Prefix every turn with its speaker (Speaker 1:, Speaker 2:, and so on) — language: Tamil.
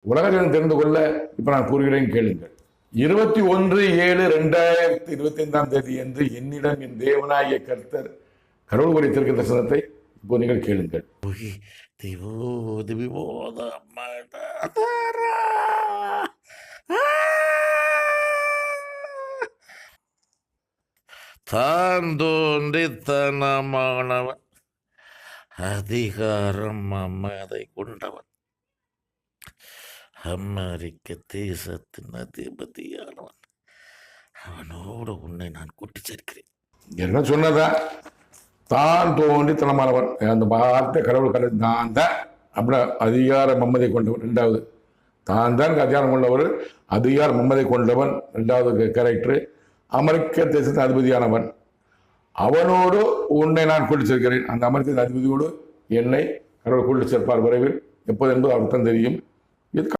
Speaker 1: உலகம் தெரிந்து கொள்ள இப்ப நான் கூறுகிறேன் கேளுங்கள். 21/7/2025 என்று என்னிடம் என் தேவனாகிய கர்த்தர் கடவுள் குறித்திருக்கிற தரிசனத்தை இப்போ நீங்கள் கேளுங்கள்.
Speaker 2: தான் தோன்றித்தனமானவன், அதிகாரம் மமதை கொண்டவன், அமெரிக்க தேசத்தின் அதிபதியானவன், அவனோடு உன்னை நான் கூட்டி சேர்க்கிறேன்.
Speaker 1: என்ன சொன்னதா? தான் தோன்றித்தனமானவன், அந்த வார்த்தை கடவுள் நான் தான் அப்படின்னா அதிகார மம்மதை கொண்டவன். ரெண்டாவது தான் அதிகாரம் கொண்டவர், அதிகார மம்மதை கொண்டவன். ரெண்டாவது கேரக்டர் அமெரிக்க தேசத்தின் அதிபதியானவன், அவனோடு உன்னை நான் கூட்டி சேர்க்கிறேன். அந்த அமெரிக்க அதிபதியோடு என்னை கடவுள் கூட்டி சேர்ப்பார் விரைவில். எப்போது என்பது அவருக்கு தான் தெரியும். இது